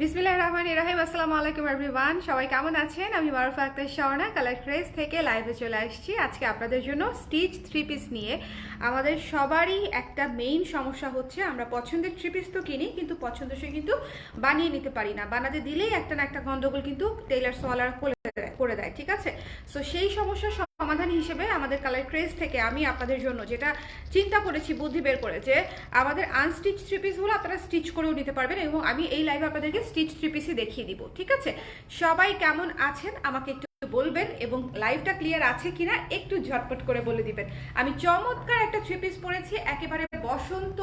বিসমিল্লাহির রহমানির রহিম। আসসালামু আলাইকুম এভরিওয়ান, সবাই কেমন আছেন? আমি মারুফা আক্তার শাওনা কালার ক্রেজ থেকে লাইভে চলে আসছি আজকে আপনাদের জন্য স্টিচ থ্রি পিস নিয়ে। আমাদের সবারই একটা মেইন সমস্যা হচ্ছে আমরা পছন্দের থ্রি পিস তো কিনি কিন্তু পছন্দসই কিন্তু বানিয়ে নিতে পারি না, বানাতে দিলেই একটা না একটা গন্ডগোল কিন্তু টেইলার সোয়ালার করে দেয়, ঠিক আছে? সো সেই সমস্যার সমাধান হিসেবে আমাদের কালার ক্রেজ থেকে আমি আপনাদের জন্য যেটা চিন্তা করেছি, বুদ্ধি বের করে, যে আমাদের আনস্টিচ থ্রি পিসগুলো আপনারা স্টিচ করেও নিতে পারবেন এবং আমি এই লাইভে আপনাদেরকে স্টিচ থ্রি পিসই দেখিয়ে দিব, ঠিক আছে? সবাই কেমন আছেন আমাকে একটু বলবেন এবং লাইভটা ক্লিয়ার আছে কিনা একটু ঝটপট করে বলে দিবেন। আমি চমৎকার একটা থ্রি পিস পরেছি, একেবারে বসন্ত,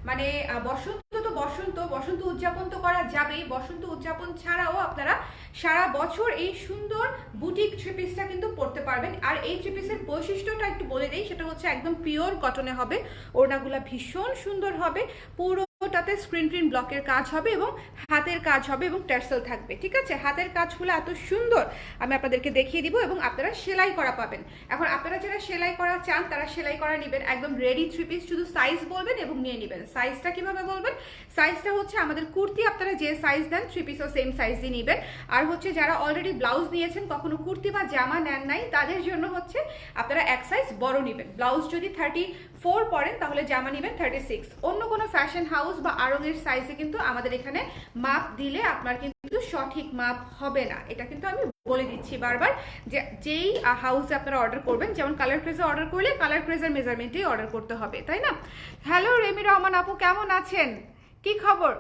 মানে বসন্ত উদযাপন তো করা যাবেই, বসন্ত উদযাপন ছাড়াও আপনারা সারা বছর এই সুন্দর বুটিক থ্রি পিসটা কিন্তু পরতে পারবেন। আর এই থ্রি পিসের বৈশিষ্ট্যটা একটু বলে দেই, সেটা হচ্ছে একদম পিওর কটনে হবে, ওড়নাগুলা ভীষণ সুন্দর হবে, পুরোটাতে স্ক্রিন প্রিন্ট ব্লকের কাজ হবে এবং হাতের কাজ হবে এবং টার্সেল থাকবে, ঠিক আছে? হাতের কাজগুলো এত সুন্দর আমি আপনাদেরকে দেখিয়ে দিব এবং আপনারা সেলাই করা পাবেন। এখন আপনারা যারা সেলাই করা চান তারা সেলাই করা নেবেন, একদম রেডি থ্রি পিস, শুধু সাইজ বলবেন এবং নিয়ে নেবেন। সাইজটা কিভাবে বলবেন? সাইজটা হচ্ছে আমাদের কুর্তি আপনারা যে সাইজ দেন থ্রি পিসও সেম সাইজই নেবেন। আর হচ্ছে যারা অলরেডি ব্লাউজ নিয়েছেন, কখনো কুর্তি বা জামা নেন নাই, তাদের জন্য হচ্ছে আপনারা এক সাইজ বড় নেবেন। ব্লাউজ যদি 34 পরেন তাহলে জামা নেবেন 36। অন্য কোনো ফ্যাশন হাউস বা আড়ংয়ের সাইজে কিন্তু আমাদের এখানে মাপ দিলে আপনার কিন্তু সঠিক মাপ হবে না, এটা কিন্তু আমি বলে দিচ্ছি বারবার, যে যেই হাউসে আপনারা অর্ডার করবেন, যেমন কালার ক্রেজে অর্ডার করলে কালার ক্রেজের মেজারমেন্টেই অর্ডার করতে হবে, তাই না? হ্যালো রেমি রহমান আপু, কেমন আছেন? কি খবর?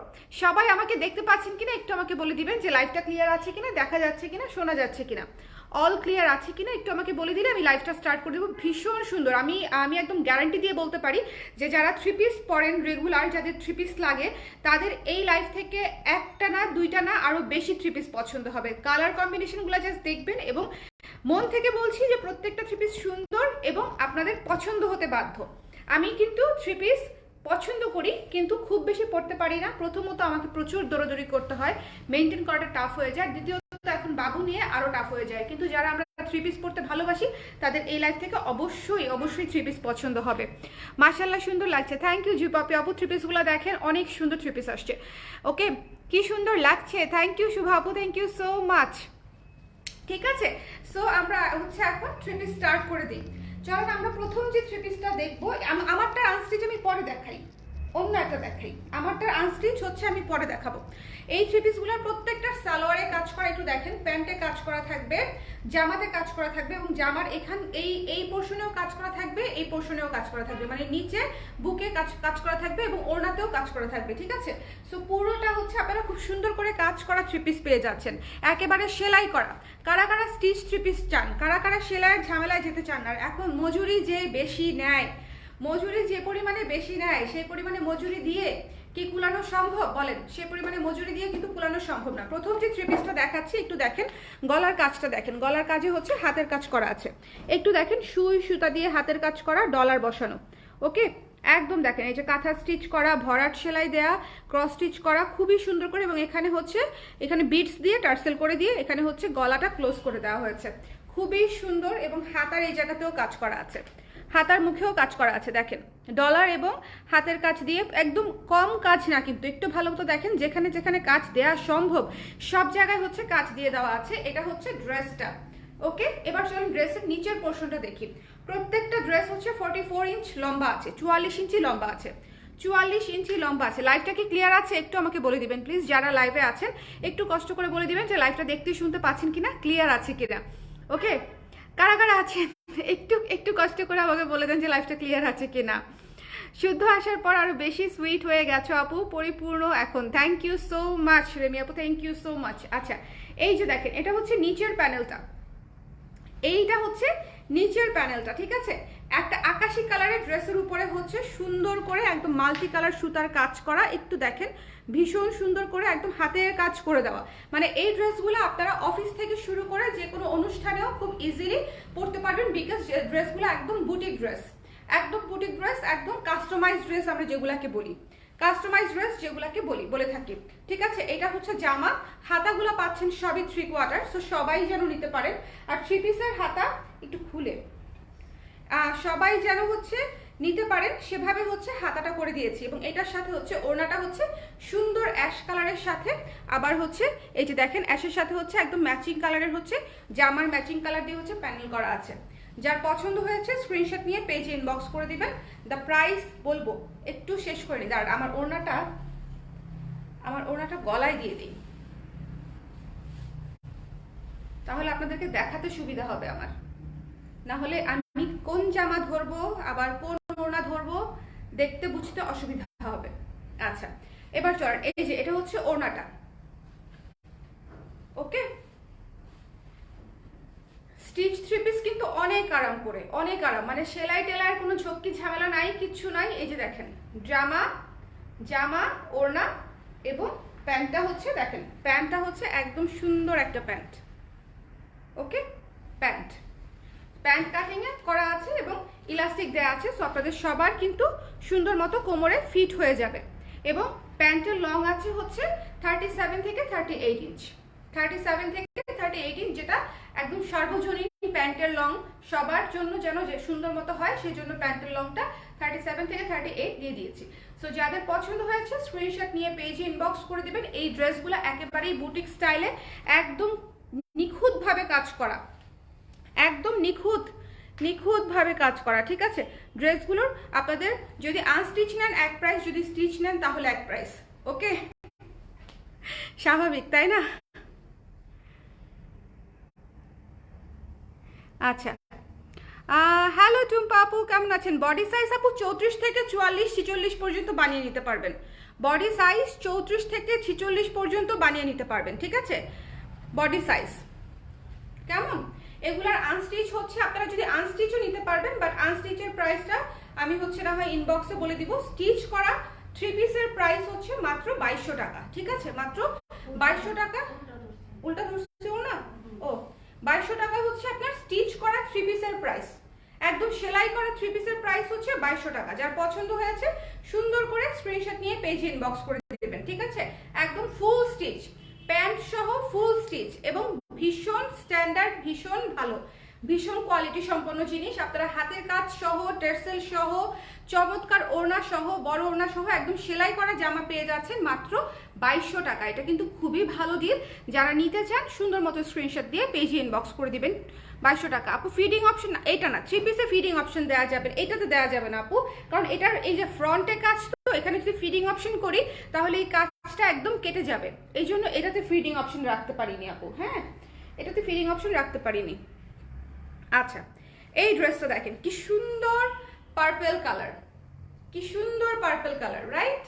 সবাই আমাকে দেখতে পাচ্ছেন কিনা একটু আমাকে বলে দিবেন, যে লাইভটা ক্লিয়ার আছে কিনা, দেখা যাচ্ছে কিনা, শোনা যাচ্ছে কিনা, অল ক্লিয়ার আছে কিনা একটু আমাকে বলে দিলে আমি লাইভটা স্টার্ট করে দেবো। ভীষণ সুন্দর, আমি একদম গ্যারান্টি দিয়ে বলতে পারি যে যারা থ্রি পিস পরেন রেগুলার, যাদের থ্রি পিস লাগে, তাদের এই লাইভ থেকে একটা না দুইটা না আরো বেশি থ্রি পিস পছন্দ হবে। কালার কম্বিনেশনগুলো জাস্ট দেখবেন এবং মন থেকে বলছি যে প্রত্যেকটা থ্রি পিস সুন্দর এবং আপনাদের পছন্দ হতে বাধ্য। আমি কিন্তু থ্রি পিস পছন্দ করি কিন্তু খুব বেশি পড়তে পারি না। প্রথমত আমাকে প্রচুর দৌড়াদৌড়ি করতে হয়, মেনটেন করাটা টাফ হয়ে যায়। দ্বিতীয়ত এখন বাবু নিয়ে আরো টাফ হয়ে যায়। কিন্তু যারা আমরা থ্রি পিস পড়তে ভালোবাসি তাদের এই লাইফ থেকে অবশ্যই থ্রি পিস পছন্দ হবে। মাশাআল্লাহ সুন্দর লাগছে, থ্যাংক ইউ জুপাপি আপু। থ্রি পিসগুলো দেখেন অনেক সুন্দর থ্রি পিস আসছে। ওকে, কি সুন্দর লাগছে, থ্যাংক ইউ শুভ আপু, থ্যাংক ইউ সো মাচ। ঠিক আছে, সো আমরা হচ্ছে এখন থ্রি পিস স্টার্ট করে দিই। চলো আমরা প্রথম যে থ্রি পিসটা দেখবো, আমারটা আনস্টিচ আমি পরে দেখাই, অন্য একটা দেখাই। আমারটার আনস্টিচ হচ্ছে আমি পরে দেখাবো। এই থ্রি পিসগুলোর প্রত্যেকটা সালোয়ারে কাজ করা, একটু দেখেন, প্যান্টে কাজ করা থাকবে, জামাতে কাজ করা থাকবে এবং জামার এই পোর্শনেও কাজ করা থাকবে, এই পোর্শনেও কাজ করা থাকবে, মানে নিচে বুকে কাজ করা থাকবে এবং ওড়নাতেও কাজ করা থাকবে, ঠিক আছে? সো পুরোটা হচ্ছে আপনারা খুব সুন্দর করে কাজ করা থ্রি পিস পেয়ে যাচ্ছেন, একেবারে সেলাই করা। কারা কারা স্টিচ থ্রি পিস চান, কারা কারা সেলাইয়ের ঝামেলায় যেতে চান না? এখন মজুরি যে বেশি নেয়, মজুরি যে পরিমাণে বেশি নেয় সেই পরিমাণে মজুরি দিয়ে কি কুলানো সম্ভব বলেন? সে পরিমাণে মজুরি দিয়ে কিন্তু কুলানো সম্ভব না। প্রথম যে থ্রি পিসটা দেখাচ্ছি একটু দেখেন, গলার কাজটা দেখেন, গলার কাজে হচ্ছে হাতের কাজ করা আছে, একটু দেখেন সুই সুতা দিয়ে হাতের কাজ করা, ডলার বসানো। ওকে, একদম দেখেন এই যে কাঁথা স্টিচ করা, ভরাট সেলাই দেয়া, ক্রস স্টিচ করা খুবই সুন্দর করে, এবং এখানে বিটস দিয়ে টার্সেল করে দিয়ে এখানে হচ্ছে গলাটা ক্লোজ করে দেওয়া হয়েছে, খুবই সুন্দর। এবং হাতার এই জায়গাতেও কাজ করা আছে, হাতার মুখেও কাজ করা আছে, দেখেন ডলার এবং হাতের কাজ দিয়ে, একদম কম কাজ না কিন্তু, একটু ভালো মতো দেখেন, যেখানে যেখানে কাজ দেওয়া সম্ভব সব জায়গায় হচ্ছে কাজ দিয়ে দেওয়া আছে। এটা হচ্ছে ড্রেসটা। ওকে, এবার চলুন ড্রেসের নিচের পোর্শনটা দেখি। প্রত্যেকটা ড্রেস হচ্ছে 44 ইঞ্চ লম্বা আছে, 44 ইঞ্চি লম্বা আছে, 44 ইঞ্চি লম্বা আছে। লাইভটা কি ক্লিয়ার আছে একটু আমাকে বলে দিবেন প্লিজ, যারা লাইভে আছেন একটু কষ্ট করে বলে দিবেন যে লাইভটা দেখতে শুনতে পাচ্ছেন কিনা, ক্লিয়ার আছে কিনা। ওকে, কারা কারা আছেন একটু কষ্ট করে আমাকে বলে দেন যে লাইফটা ক্লিয়ার আছে কিনা। শুদ্ধ আসার পর আরো বেশি সুইট হয়ে গেছো আপু, পরিপূর্ণ এখন, thank you so much Remi আপু, থ্যাংক ইউ সো মাচ। আচ্ছা, এই যে দেখেন এটা হচ্ছে নিচের প্যানেলটা, এইটা হচ্ছে নিচের প্যানেলটা, ঠিক আছে? একটা আকাশি কালারের ড্রেসের উপরে হচ্ছে সুন্দর করে একদম মাল্টি কালার সুতার কাজ করা, একটু দেখেন ভীষণ সুন্দর করে একদম হাতের কাজ করে দেওয়া। মানে এই ড্রেসগুলো আপনারা অফিস থেকে শুরু করে যে কোনো অনুষ্ঠানেও খুব ইজিলি পরতে পারবেন, বিকজ ড্রেসগুলো একদম বুটিক ড্রেস, একদম বুটিক ড্রেস, একদম কাস্টমাইজ ড্রেস আমরা যেগুলাকে বলি, কাস্টমাইজ ড্রেস যেগুলাকে বলে থাকি, ঠিক আছে? এটা হচ্ছে জামা, হাতাগুলো পাচ্ছেন সবই 3/4, সো সবাই যেন নিতে পারেন। আর থ্রি পিসের হাতা একটু খুলে সবাই যেন হচ্ছে নিতে পারেন সেভাবে হচ্ছে হাতাটা করে দিয়েছি। এবং এটার সাথে হচ্ছে ওড়নাটা হচ্ছে সুন্দর অ্যাশ কালারের সাথে, আবার হচ্ছে এই যে দেখেন অ্যাশের সাথে হচ্ছে একদম ম্যাচিং কালারের হচ্ছে জামার ম্যাচিং কালার দিয়ে হচ্ছে প্যানেল করা আছে। যার পছন্দ হয়েছে স্ক্রিনশট নিয়ে পেজে ইনবক্স করে দিবেন। দ্য প্রাইস বলবো একটু শেষ করে নিই, দাঁড়ান আমার ওড়নাটা গলায় দিয়ে দিই, তাহলে আপনাদেরকে দেখাতে সুবিধা হবে আমার, না হলে আমি কোন জামা ধরবো আবার কোন ওড়না ধরবো দেখতে বুঝতে অসুবিধা হবে। আচ্ছা এবার চলেন, এই যে এটা হচ্ছে ওড়নাটা। ওকে, স্টিচ থ্রি পিস কিন্তু অনেক আরাম করে, অনেক আরাম, মানে সেলাই টেলার কোনো ঝক্কি ঝামেলা নাই, কিচ্ছু নাই। এই যে দেখেন জামা ওড়না এবং প্যান্টটা হচ্ছে, দেখেন প্যান্টটা হচ্ছে একদম সুন্দর একটা প্যান্ট। ওকে, প্যান্ট কাটিং এ করা আছে এবং ইলাস্টিক দেওয়া আছে, সো আপনাদের সবার কিন্তু সুন্দর মতো কোমরে ফিট হয়ে যাবে। এবং প্যান্টের লং আছে হচ্ছে 37 থেকে 38 ইঞ্চ, 37 থেকে 38 ইঞ্চ, যেটা একদম সার্বজনীন প্যান্টের লং সবার জন্য যেন যে সুন্দর মতো হয় সেই জন্য প্যান্টের লংটা 37 থেকে 38 দিয়ে দিয়েছি। সো যাদের পছন্দ হয়েছে স্ক্রিনশট নিয়ে পেজে ইনবক্স করে দিবেন। এই ড্রেসগুলো একেবারেই বুটিক স্টাইলে, একদম নিখুঁতভাবে কাজ করা, একদম নিখুঁতভাবে কাজ করা, ঠিক আছে। ড্রেসগুলোর আপনাদের যদি আনস্টিচ নেন এক প্রাইস, যদি স্টিচ নেন তাহলে এক প্রাইস। ওকে, স্বাভাবিক তাই না? আচ্ছা, হ্যালো টুম্পা আপু, কেমন আছেন? বডি সাইজ আপু 34 থেকে 44-46 পর্যন্ত বানিয়ে নিতে পারবেন। বডি সাইজ 34 থেকে 46 পর্যন্ত বানিয়ে নিতে পারবেন, ঠিক আছে। বডি সাইজ কেমন? এগুলার আনস্টিচ হচ্ছে, আপনারা যদি আনস্টিচও নিতে পারবেন, বাট আনস্টিচের প্রাইসটা আমি হচ্ছে না হয় ইনবক্সে বলে দিব। স্টিচ করা থ্রি পিসের প্রাইস হচ্ছে মাত্র 2200 টাকা, ঠিক আছে, মাত্র 2200 টাকা। উল্টা ধরছেও না, ও 2200 টাকা হচ্ছে আপনার স্টিচ করা থ্রি পিসের প্রাইস। একদম সেলাই করা থ্রি পিসের প্রাইস হচ্ছে 2200 টাকা। যার পছন্দ হয়েছে সুন্দর করে স্ক্রিনশট নিয়ে পেজে ইনবক্স করে দেবেন, ঠিক আছে। একদম ফুল স্টিচ, প্যান্ট সহ ফুল স্টিচ এবং ভীষণ স্ট্যান্ডার্ড, ভীষণ ভালো, ভীষণ কোয়ালিটি সম্পন্ন জিনিস। আপনারা হাতের কাজ সহ, টেরসেল সহ, চমৎকার ওড়না সহ, বড় ওড়না সহ একদম সেলাই করা জামা পেয়ে যাচ্ছেন মাত্র 2200 টাকা। এটা কিন্তু খুবই ভালো ডিল। যারা নিতে চান সুন্দর মতো স্ক্রিনশট দিয়ে পেজে ইনবক্স করে দিবেন। 2200 টাকা। আপু ফিডিং অপশন, এটা না, থ্রি পিসে ফিডিং অপশন দেওয়া যাবে, এটাতে দেওয়া যাবে না আপু, কারণ এটার এই যে ফ্রন্টে কাজ, তো এখানে যদি ফিডিং অপশন করি তাহলে এই কাজটা একদম কেটে যাবে, এই জন্য এটাতে ফিডিং অপশন রাখতে পারিনি আপু। হ্যাঁ, এটাতে ফিডিং অপশন রাখতে পারিনি। আচ্ছা, এই ড্রেসটা দেখেন কি সুন্দর পার্পল কালার, কি সুন্দর পার্পল কালার, রাইট?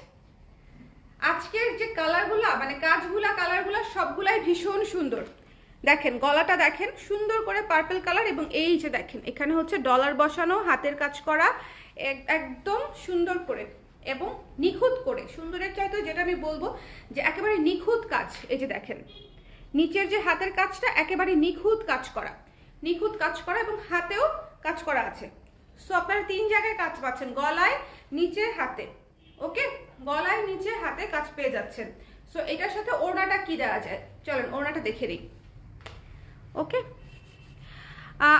আজকের যে কালারগুলা, মানে কাজগুলা, কালারগুলা সবগুলাই ভীষণ সুন্দর। দেখেন গলাটা দেখেন সুন্দর করে পার্পল কালার, এবং এই যে দেখেন এখানে হচ্ছে ডলার বসানো, হাতের কাজ করা একদম সুন্দর করে এবং নিখুঁত করে। সুন্দরের চাইতে যেটা আমি বলবো যে একেবারে নিখুঁত কাজ। এই যে দেখেন নিচের যে হাতের কাজটা একেবারে নিখুঁত কাজ করা, নিখুঁত কাজ করা, এবং হাতেও কাজ করা আছে। সো আপনারা 3 জায়গায় কাজ পাচ্ছেন, গলায়, নিচে, হাতে। ওকে, গলায়, নিচে, হাতে কাজ পেয়ে যাচ্ছেন। সো এটার সাথে ওড়নাটা কি দেওয়া যায়, চলেন ওড়নাটা দেখে নিই। ওকে,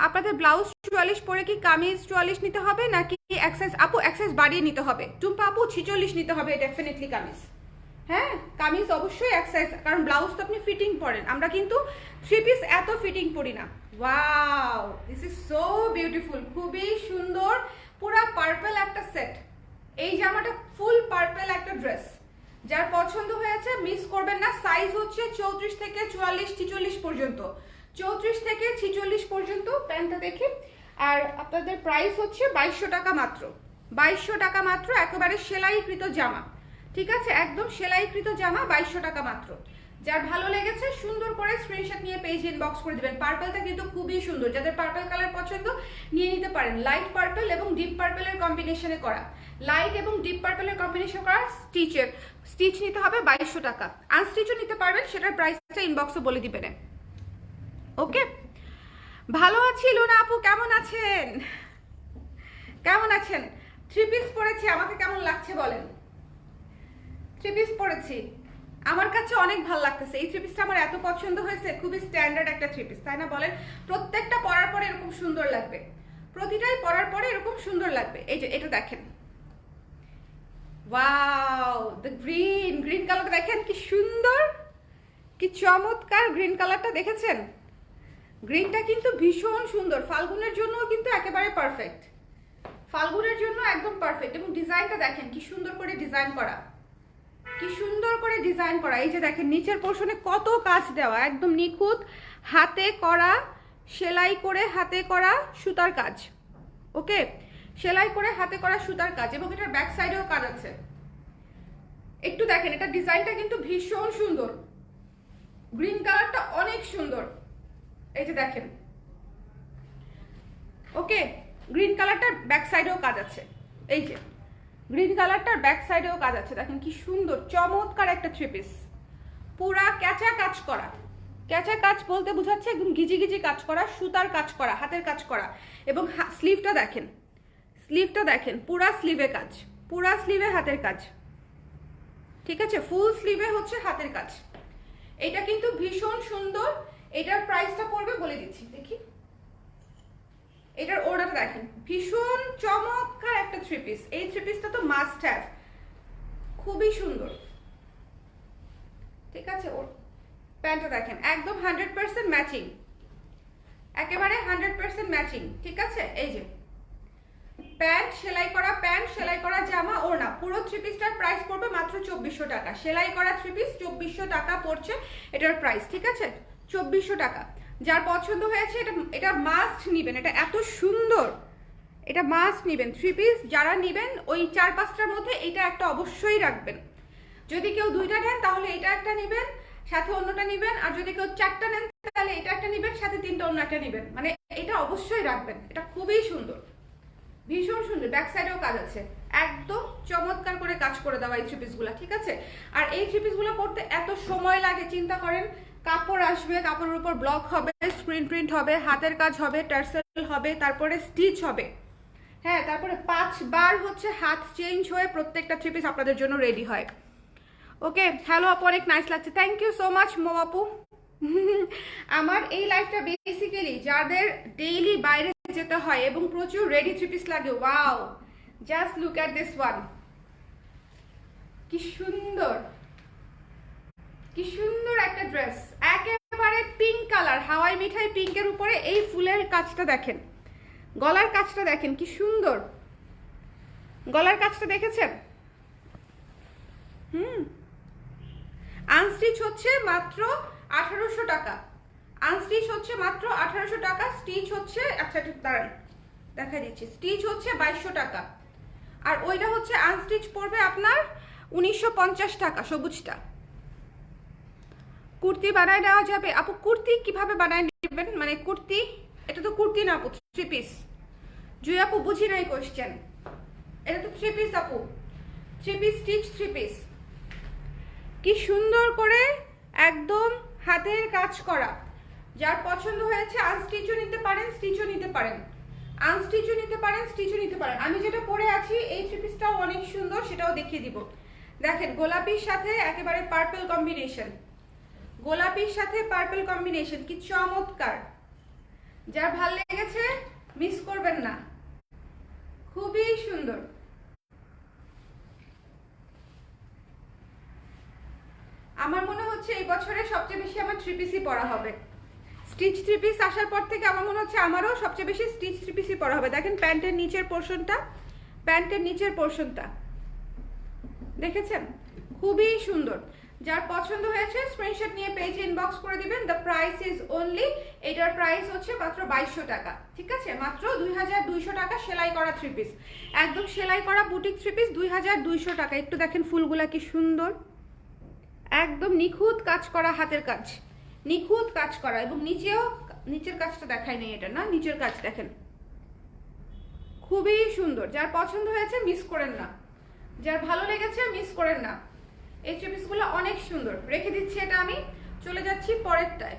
আপনাদের ব্লাউজ 44 পরে কি কামিজ 44 নিতে হবে নাকি এক সাইজ? আপু এক সাইজ বাড়িয়ে নিতে হবে। টুম্পা আপু 46 নিতে হবে ডেফিনেটলি কামিজ। হ্যাঁ, কামিজ অবশ্যই এক সাইজ, কারণ ব্লাউজ তো আপনি ফিটিং পরেন, আমরা কিন্তু থ্রি পিস এত ফিটিং পরি না। Wow, this is so beautiful, খুবই সুন্দর, পুরা পার্পল একটা সেট। এই জামাটা ফুল পার্পল একটা ড্রেস। যার পছন্দ হয়েছে মিস করবেন না। সাইজ হচ্ছে 34 থেকে 44-46 পর্যন্ত, 34 থেকে 46 পর্যন্ত প্যান্টটা দেখি। আর আপনাদের প্রাইস হচ্ছে 2200 টাকা মাত্র, 2200 টাকা মাত্র, একেবারে সেলাইকৃত জামা, ঠিক আছে, একদম সেলাইকৃত জামা 2200 টাকা মাত্র। যার ভালো লেগেছে সুন্দর করে স্ক্রিনশট নিয়ে পেজ ইনবক্স করে দিবেন। পার্পলটা কিন্তু খুবই সুন্দর, যাদের পার্পল কালার পছন্দ নিয়ে নিতে পারেন। লাইট পার্পল এবং ডিপ পার্পলের কম্বিনেশনে করা, লাইট এবং ডিপ পার্পলের কম্বিনেশন করা স্টিচ নিতে হবে 2200 টাকা। আনস্টিচও নিতে পারবেন, সেটার প্রাইসটা ইনবক্সে বলে দিবেন। ওকে, ভালো আছি লোনা আপু, কেমন আছেন? কেমন আছেন? থ্রি পিস পরেছি, আমাকে কেমন লাগছে বলেন? থ্রি পিস পরেছি, আমার কাছে অনেক ভালো লাগতেছে। এই থ্রি পিসটা আমার এত পছন্দ হয়েছে, খুবই স্ট্যান্ডার্ড একটা থ্রি পিস, তাই না বলেন? প্রত্যেকটা পরার পরে এরকম সুন্দর লাগবে, প্রতিটাই পরার পরে এরকম সুন্দর লাগবে। এই যে এটা দেখেন, ওয়াও, দ্য গ্রিন, গ্রিন কালারটা দেখেন কি সুন্দর, কি চমৎকার গ্রিন কালারটা, দেখেছেন? গ্রিনটা কিন্তু ভীষণ সুন্দর, ফাল্গুনের জন্য কিন্তু একেবারে পারফেক্ট, ফাল্গুনের জন্য একদম পারফেক্ট। এবং ডিজাইনটা দেখেন কি সুন্দর করে ডিজাইন করা, কি সুন্দর করে ডিজাইন করা। এই যে দেখেন নিচের পোর্শনে কত কাজ দেওয়া, একদম নিখুঁত হাতে করা, সেলাই করে হাতে করা সুতার কাজ। ওকে, সেলাই করে হাতে করা সুতার কাজ, এবং এটার ব্যাক সাইডেও কাজ আছে। একটু দেখেন, এটা ডিজাইনটা কিন্তু ভীষণ সুন্দর, গ্রিন কালারটা অনেক সুন্দর। এই যে দেখেন, ওকে, গ্রিন কালারটার ব্যাক সাইডেও কাজ আছে। এই যে গ্রিন কালারটার ব্যাক সাইডেও কাজ আছে, দেখেন কি সুন্দর চমৎকার একটা থ্রি পিস, পুরা ক্যাচা কাজ করা। ক্যাচা কাজ বলতে বোঝাচ্ছে একদম গিজি গিজি কাজ করা, সুতার কাজ করা, হাতের কাজ করা। এবং স্লিভটা দেখেন, স্লিভটা দেখেন, পুরা স্লিভে কাজ, পুরা স্লিভে হাতের কাজ, ঠিক আছে? ফুল স্লিভে হচ্ছে হাতের কাজ। এটা কিন্তু ভীষণ সুন্দর। এটার প্রাইসটা পড়বে বলে দিচ্ছি, দেখি। এটার ওড়নাটা দেখেন, ভীষণ চমৎকার একটা থ্রি পিস। এই থ্রি পিসটা তো মাস্ট হ্যাভ, খুবই সুন্দর, ঠিক আছে? ওর প্যান্টটা দেখেন, একদম 100% ম্যাচিং, একেবারে 100% ম্যাচিং, ঠিক আছে? এই যে প্যান্ট সেলাই করা, প্যান্ট সেলাই করা জামা, ওড়না, পুরো থ্রি পিসটার প্রাইস পড়বে মাত্র 2400 টাকা। সেলাই করা থ্রি পিস 2400 টাকা পড়ছে এটার প্রাইস, ঠিক আছে? 2400 টাকা। যার পছন্দ হয়েছে এটা মাস্ট নিবেন, এটা এত সুন্দর, এটা মাস্ট নিবেন। থ্রি পিস যারা নিবেন ওই 4-5টার মধ্যে এটা একটা অবশ্যই রাখবেন। যদি কেউ 2টা নেন তাহলে এটা একটা নিবেন, সাথে অন্যটা নিবেন। আর যদি কেউ 4টা নেন তাহলে এটা একটা নিবেন, সাথে 3টা অন্য একটা নিবেন। মানে এটা অবশ্যই রাখবেন, এটা খুবই সুন্দর, ভীষণ সুন্দর। ব্যাক সাইডেও কাজ আছে, একদম চমৎকার করে কাজ করে দেওয়া এই থ্রি পিসগুলো, ঠিক আছে? আর এই থ্রি পিসগুলো পড়তে এত সময় লাগে, চিন্তা করেন। কাপড় আসবে, কাপড়ের উপর ব্লক হবে, স্ক্রিন প্রিন্ট হবে, হাতের কাজ হবে, টার্সেল হবে, তারপরে স্টিচ হবে, হ্যাঁ, তারপরে 5 বার হচ্ছে হাত চেঞ্জ হয়ে প্রত্যেকটা থ্রি পিস আপনাদের জন্য রেডি হয়। ওকে, হ্যালো আপু, অনেক নাইস লাগছে, থ্যাংক ইউ সো মাচ মো আপু। আমার এই লাইফটা বেসিক্যালি যাদের ডেইলি বাইরে যেতে হয় এবং প্রচুর রেডি থ্রি পিস লাগে। Wow, just look at this one, কি সুন্দর, কি সুন্দর একটা ড্রেস, একেবারে পিঙ্ক কালার, হাওয়াই মিঠাই পিঙ্কের উপরে এই ফুলের কাজটা দেখেন, গলার কাজটা দেখেন কি সুন্দর, গলার কাজটা দেখেছেন? আনস্টিচ হচ্ছে মাত্র 1800 টাকা, আনস্টিচ হচ্ছে মাত্র 1800 টাকা, স্টিচ হচ্ছে, আচ্ছা একটু দাঁড়ান দেখা দিচ্ছি, স্টিচ হচ্ছে 2200 টাকা, আর ওইটা হচ্ছে আনস্টিচ পড়বে আপনার 1950 টাকা। সবুজটা কুর্তি বানায় নেওয়া যাবে আপু? কুর্তি কিভাবে বানায় নেবেন, মানে কুর্তি, এটা তো কুর্তি না আপু, থ্রি পিস। জুই আপু বুঝি নাই কোশ্চেন, এটা তো থ্রি পিস আপু, three piece stitch three piece. কি সুন্দর করে একদম হাতের কাজ করা। যার পছন্দ হয়েছে আনস্টিচও নিতে পারেন, স্টিচও নিতে পারেন, আনস্টিচও নিতে পারেন, স্টিচও নিতে পারেন। আমি যেটা পরে আছি এই থ্রি পিসটাও অনেক সুন্দর, সেটাও দেখিয়ে দিব। দেখেন গোলাপির সাথে একেবারে পার্পল কম্বিনেশন, গোলাপির সাথে পার্পল কম্বিনেশন, কি চমৎকার। যার ভাল লেগেছে মিস করবেন না, খুবই সুন্দর। আমার মনে হচ্ছে এই বছরে সবচেয়ে বেশি আমার থ্রি পিসই পরা হবে। স্টিচ থ্রি পিস আসার পর থেকে আমার মনে হচ্ছে আমারও সবচেয়ে বেশি স্টিচ থ্রি পিসই পরা হবে। দেখেন প্যান্টের নিচের পোর্শনটা, প্যান্টের নিচের পোর্শনটা দেখেছেন, খুবই সুন্দর। যার পছন্দ হয়েছে স্ক্রিনশট নিয়ে পেজে ইনবক্স করে দিবেন। দ্য প্রাইস ইজ অনলি, এটার প্রাইস হচ্ছে মাত্র 2200 টাকা, ঠিক আছে? মাত্র 2200 টাকা সেলাই করা থ্রি পিস, একদম সেলাই করা বুটিক থ্রি পিস 2200 টাকা। একটু দেখেন ফুলগুলা কি সুন্দর, একদম নিখুঁত কাজ করা, হাতের কাজ, নিখুঁত কাজ করা। এবং নিচেও, নিচের কাজটা দেখাই নেই, এটা না, নিচের কাজ দেখেন, খুবই সুন্দর। যার পছন্দ হয়েছে মিস করেন না, যার ভালো লেগেছে মিস করেন না। এই থ্রি পিসগুলো অনেক সুন্দর, রেখে দিচ্ছি এটা আমি, চলে যাচ্ছি পরেরটায়।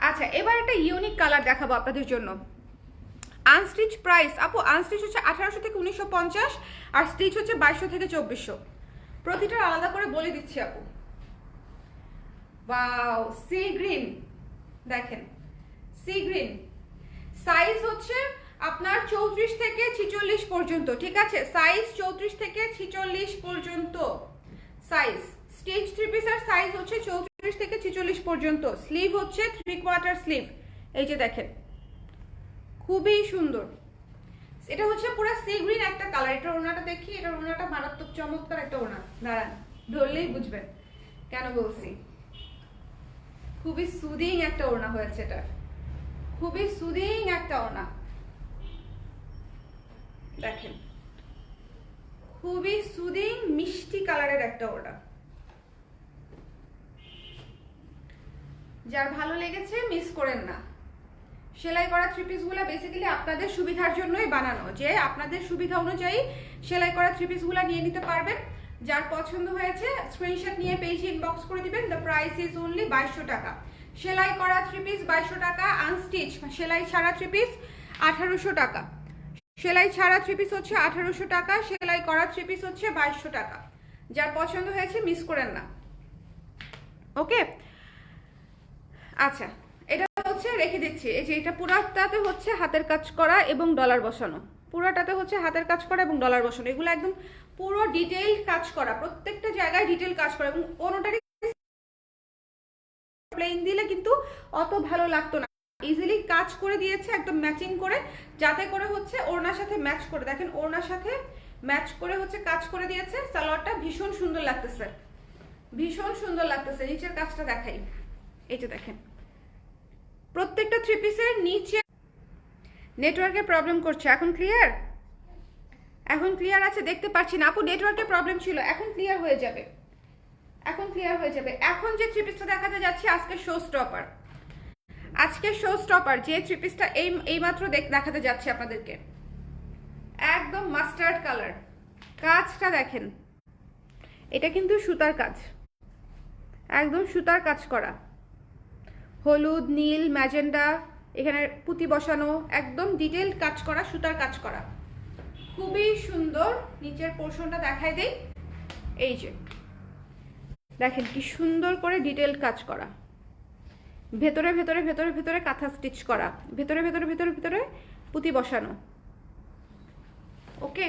আচ্ছা, এবার একটা ইউনিক কালার দেখাবো আপনাদের জন্য। আনস্টিচ প্রাইস আপু, আনস্টিচ হচ্ছে 1800 থেকে 1950, আর স্টিচ হচ্ছে 2200 থেকে 2400। প্রতিটা আলাদা করে বলে দিচ্ছি আপু। ওয়াও, সি গ্রিন দেখেন, সি গ্রিন, সাইজ হচ্ছে আপনার 34 থেকে 46 পর্যন্ত, ঠিক আছে? সাইজ 34 থেকে 46 পর্যন্ত সাইজ। স্টিচ থ্রি পিসের সাইজ হচ্ছে 34 থেকে 46 পর্যন্ত। স্লিভ হচ্ছে 3/4 স্লিভ। এই যে দেখেন, খুবই সুন্দর। এটা হচ্ছে পুরো সি গ্রিন একটা কালার। এটা ওড়নাটা দেখি, এটা ওড়নাটা মারাত্মক চমৎকার একটা ওড়না। দাঁড়ান, ধরলেই বুঝবেন কেন বলছি। খুবই সুদিং একটা ওড়না হয়েছে এটা, খুবই সুদিং একটা ওড়না। দেখেন, খুবই সুদিং মিষ্টি কালারের একটা ওড়না। যার ভালো লেগেছে মিস করেন না। সেলাই করা থ্রি পিসগুলো বেসিক্যালি আপনাদের সুবিধার জন্যই বানানো, যে আপনাদের সুবিধা অনুযায়ী সেলাই করা থ্রি পিসগুলো নিয়ে নিতে পারবেন। যার পছন্দ হয়েছে স্ক্রিনশট নিয়ে পেজে ইনবক্স করে দিবেন। দ্য প্রাইস ইজ অনলি 2200 টাকা। সেলাই করা থ্রি পিস 2200 টাকা, আনস্টিচ সেলাই ছাড়া থ্রি পিস 1800 টাকা। সেলাই ছাড়া থ্রি পিস হচ্ছে 1800 টাকা, সেলাই করা থ্রি পিস হচ্ছে 2200 টাকা। যার পছন্দ হয়েছে মিস করেন না, ওকে? আচ্ছা, এটা হচ্ছে রেখে দিচ্ছি। এই যে এটা পুরাটাতে হচ্ছে হাতের কাজ করা এবং ডলার বসানো, পুরাটাতে হচ্ছে হাতের কাজ করা এবং ডলার বসানো। এগুলো একদম পুরো ডিটেইল কাজ করা, প্রত্যেকটা জায়গায় ডিটেইল কাজ করা। এবং কোনোটারই প্লেন দিলে কিন্তু অত ভালো লাগতো না। ইজিলি কাজ করে দিয়েছে একদম ম্যাচিং করে, যাতে করে হচ্ছে ওড়নার সাথে ম্যাচ করে। দেখেন, ওড়নার সাথে ম্যাচ করে হচ্ছে কাজ করে দিয়েছে। সালোয়ারটা ভীষণ সুন্দর লাগতেছে, ভীষণ সুন্দর লাগতেছে। নিচের কাজটা দেখাই, এই যে দেখেন, প্রত্যেকটা থ্রি পিসের নিচে নেটওয়ার্কের প্রবলেম করছে। এখন ক্লিয়ার? এখন ক্লিয়ার আছে? দেখতে পাচ্ছি না আপু, নেটওয়ার্কের প্রবলেম ছিল, এখন ক্লিয়ার হয়ে যাবে, এখন ক্লিয়ার হয়ে যাবে। এখন যে থ্রি পিসটা দেখাতে যাচ্ছি আজকে শো স্টপার, আজকে শো স্টপার যে থ্রি পিসটা এইমাত্র দেখাতে যাচ্ছি আপনাদেরকে, একদম মাস্টার্ড কালার। কাজটা দেখেন, এটা কিন্তু সুতার কাজ, একদম সুতার কাজ করা, হলুদ, নীল, ম্যাজেন্ডা, এখানে পুঁতি বসানো, একদম ডিটেইল কাজ করা, সুতার কাজ করা, খুবই সুন্দর। নিচের পোর্শনটা দেখাই দেই, এই যে দেখেন কি সুন্দর করে ডিটেইল কাজ করা, ভেতরে ভেতরে ভেতরে ভেতরে কাঁথা স্টিচ করা, ভেতরে ভেতরে ভেতরে ভেতরে পুঁতি বসানো, ওকে?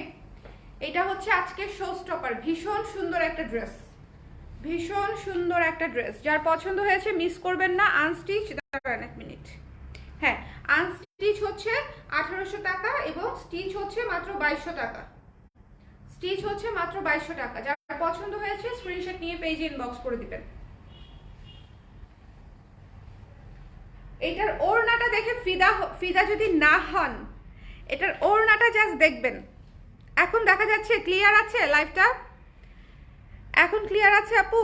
এটা হচ্ছে আজকে শো স্টপার। ভীষণ সুন্দর একটা ড্রেস, ভীষণ সুন্দর একটা ড্রেস। যার পছন্দ হয়েছে মিস করবেন না। আনস্টিচ, দাঁড়ান এক মিনিট, হ্যাঁ, আনস্টিচ হচ্ছে 1800 টাকা এবং স্টিচ হচ্ছে মাত্র 2200 টাকা। স্টিচ হচ্ছে মাত্র 2200 টাকা। যার পছন্দ হয়েছে স্ক্রিনশট নিয়ে পেজে ইনবক্স করে দিবেন। এটার ওড়নাটা দেখে ফিদা যদি না হন, এটার ওড়নাটা জাস্ট দেখবেন। এখন দেখা যাচ্ছে? ক্লিয়ার আছে লাইভটা? এখন ক্লিয়ার আছে আপু?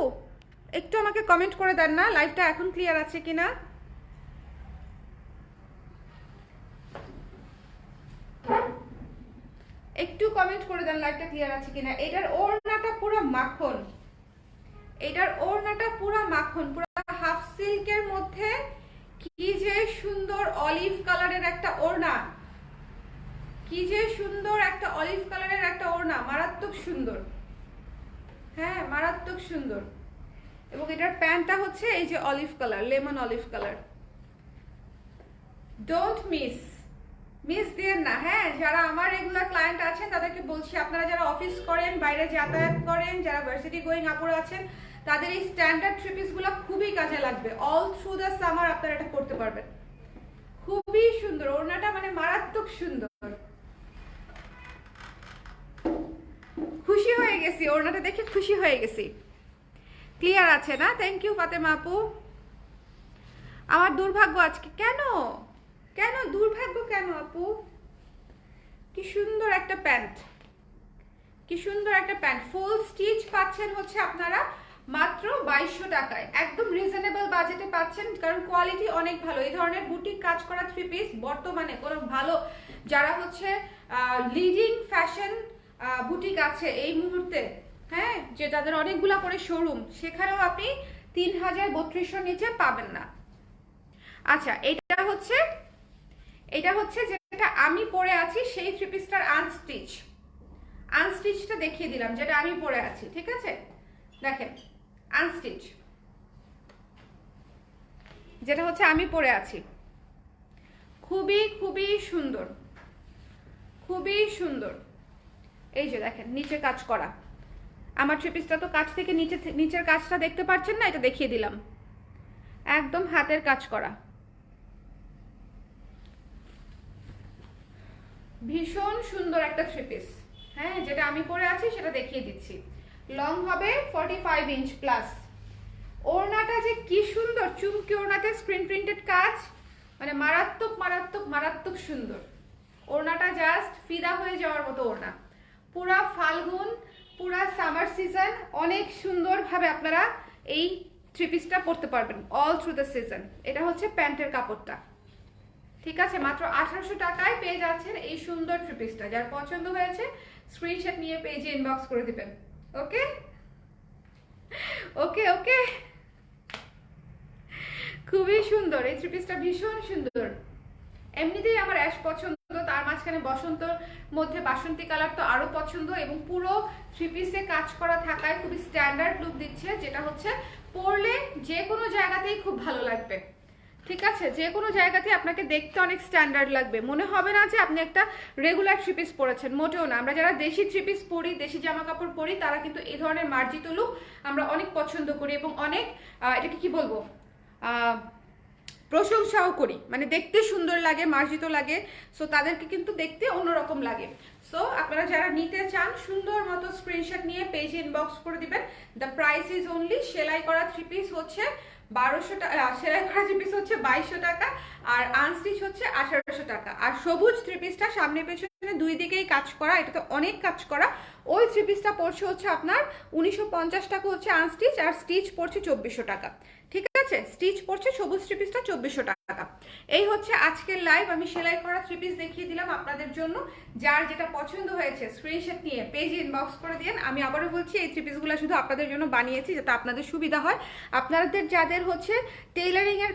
একটু আমাকে কমেন্ট করে দেন না লাইভটা এখন ক্লিয়ার আছে কিনা। একটু কমেন্ট করে দেন লাইভটা ক্লিয়ার আছে কিনা। এটার ওড়নাটা পুরো মাখন, এটার ওড়নাটা পুরো মাখন, পুরো হাফ সিল্কের মধ্যে কি যে সুন্দর অলিভ কালারের একটা ওড়না, কি যে সুন্দর একটা অলিভ কালারের একটা ওড়না, মারাত্মক সুন্দর, হ্যাঁ মারাত্মক সুন্দর। এবং এটার প্যান্টটা হচ্ছে এই যে olive colour, lemon olive colour. Don't miss, miss দিয়েন না। হ্যাঁ, যারা আমার রেগুলার ক্লায়েন্ট আছেন তাদেরকে বলছি, আপনারা যারা অফিস করেন, বাইরে যাতায়াত করেন, যারা ভার্সিটি গোয়িং আপুরা আছেন, তাদের এই স্ট্যান্ডার্ড থ্রি পিসগুলো খুবই কাজে লাগবে। অল থ্রু দ্য সামার আপনারা এটা করতে পারবেন। খুবই সুন্দর ওড়নাটা, মানে মারাত্মক সুন্দর। খুশি হয়ে গেছি, ওড়নাটা দেখে খুশি হয়ে গেছি। ক্লিয়ার আছে না? থ্যাংক ইউ ফাতেমা আপু। আমার দুর্ভাগ্য আজকে। কেন কেন দুর্ভাগ্য কেন আপু? কি সুন্দর একটা প্যান্ট, কি সুন্দর একটা প্যান্ট। ফুল স্টিচ পাচ্ছেন হচ্ছে আপনারা মাত্র 2200 টাকায়, একদম রিজনেবল বাজেটে পাচ্ছেন। কারণ কোয়ালিটি অনেক ভালো। এই ধরনের বুটিক কাজ করা থ্রি পিস বর্তমানে কোনো ভালো, যারা হচ্ছে লিডিং ফ্যাশন বুটিক আছে এই মুহূর্তে, হ্যাঁ, যে যাদের অনেকগুলা করে শোরুম, সেখানেও আপনি 3000-3200 নিচে পাবেন না। আচ্ছা, এটা হচ্ছে যেটা আমি পরে আছি সেই থ্রি পিসটার আনস্টিচ, আনস্টিচটা দেখিয়ে দিলাম যেটা আমি পরে আছি, ঠিক আছে? দেখেন আনস্টিচ, যেটা হচ্ছে আমি পরে আছি। খুবই খুবই সুন্দর, খুবই সুন্দর। এই যে দেখেন নিচে কাজ করা, আমার থ্রি পিসটা তো কাছ থেকে নিচের কাজটা দেখতে পাচ্ছেন না, এটা দেখিয়ে দিলাম, একদম হাতের কাজ করা, ভীষণ সুন্দর একটা থ্রি পিস। হ্যাঁ, যেটা আমি পরে আছি সেটা দেখিয়ে দিচ্ছি। লং হবে 45 ইঞ্চ প্লাস। ওড়নাটা যে কি সুন্দর, চুমকি ওড়নাতে স্ক্রিন প্রিন্টেড কাজ, মানে মারাত্মক মারাত্মক মারাত্মক সুন্দর। ওড়নাটা জাস্ট ফিদা হয়ে যাওয়ার মতো ওড়না। পুরা ফাল্গুন, পুরা সামার সিজন অনেক সুন্দরভাবে আপনারা এই থ্রি পিসটা পরতে পারবেন অল থ্রু দ্য সিজন। এটা হচ্ছে প্যান্টের কাপড়টা, ঠিক আছে? মাত্র 1800 টাকায় পেয়ে যাচ্ছেন এই সুন্দর থ্রি পিসটা। যার পছন্দ হয়েছে স্ক্রিনশট নিয়ে পেজে ইনবক্স করে দিবেন। ওকে ওকে ওকে, খুবই সুন্দর এই থ্রি পিসটা, ভীষণ সুন্দর। এমনিতেই আমার অ্যাশ পছন্দ, তার মাঝখানে বসন্তর মধ্যে বাসন্তী কালার তো আরো পছন্দ, এবং পুরো থ্রি পিসে কাজ করা থাকায় খুবই স্ট্যান্ডার্ড লুক দিচ্ছে, যেটা হচ্ছে পরলে যে কোনো জায়গাতেই খুব ভালো লাগবে। ঠিক আছে, যে কোনো জায়গাতে আপনাকে দেখতে অনেক স্ট্যান্ডার্ড লাগবে, মনে হবে না যে আপনি একটা রেগুলার থ্রি পিস পরেছেন, মোটেও না। আমরা যারা দেশি থ্রি পিস পরি, দেশি জামা কাপড় পরি, তারা কিন্তু এই ধরনের মার্জিত লুক আমরা অনেক পছন্দ করি, এবং অনেক এটাকে কি বলবো, প্রশংসাও করি, মানে দেখতে সুন্দর লাগে, মার্জিত লাগে। সো তাদেরকে কিন্তু দেখতে অন্যরকম লাগে। সো আপনারা যারা নিতে চান সুন্দর মতো স্ক্রিনশট নিয়ে পেজে ইনবক্স করে দিবেন। দ্য প্রাইস ইজ অনলি, সেলাই করা থ্রি পিস হচ্ছে 1200 টাকা, সেলাই করা থ্রি পিস হচ্ছে 2200 টাকা, আর আনস্টিচ হচ্ছে 1800 টাকা। আর সবুজ থ্রি পিসটা সামনে পেছনে দুই দিকেই কাজ করা, এটাতে অনেক কাজ করা, ওই থ্রি পিসটা পড়ছে হচ্ছে আপনার 1950 টাকা হচ্ছে আনস্টিচ, আর স্টিচ পড়ছে 2400 টাকা। ঠিক আছে, স্টিচ পড়ছে সবুজ থ্রি পিসটা 2400 টাকা। এই হচ্ছে আজকের লাইভ। আমি সেলাই করা থ্রি পিস দেখিয়ে দিলাম আপনাদের জন্য। যার যেটা পছন্দ হয়েছে স্ক্রিনশট নিয়ে পেজে ইনবক্স করে দিন। আমি আবারও বলছি, এই থ্রি পিসগুলো শুধু আপনাদের জন্য বানিয়েছি যাতে আপনাদের সুবিধা হয়। আপনাদের যাদের হচ্ছে টেইলারিং এর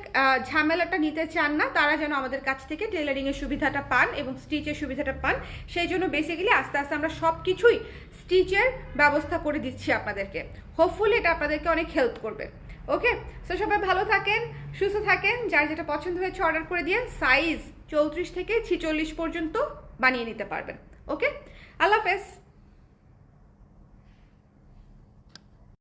ঝামেলাটা নিতে চান না, তারা যেন আমাদের কাছ থেকে টেইলারিং এর সুবিধাটা পান এবং স্টিচের সুবিধাটা পান, সেই জন্য বেসিক্যালি আস্তে আস্তে আমরা সবকিছুই স্টিচের ব্যবস্থা করে দিচ্ছি আপনাদেরকে। হোপফুলি এটা আপনাদেরকে অনেক হেল্প করবে। ওকে, সো সবাই ভালো থাকেন, সুস্থ থাকেন। যার যেটা পছন্দ হয়েছে অর্ডার করে দিয়ে সাইজ 34 থেকে 46 পর্যন্ত বানিয়ে নিতে পারবেন। ওকে, আল্লাহ হাফেজ।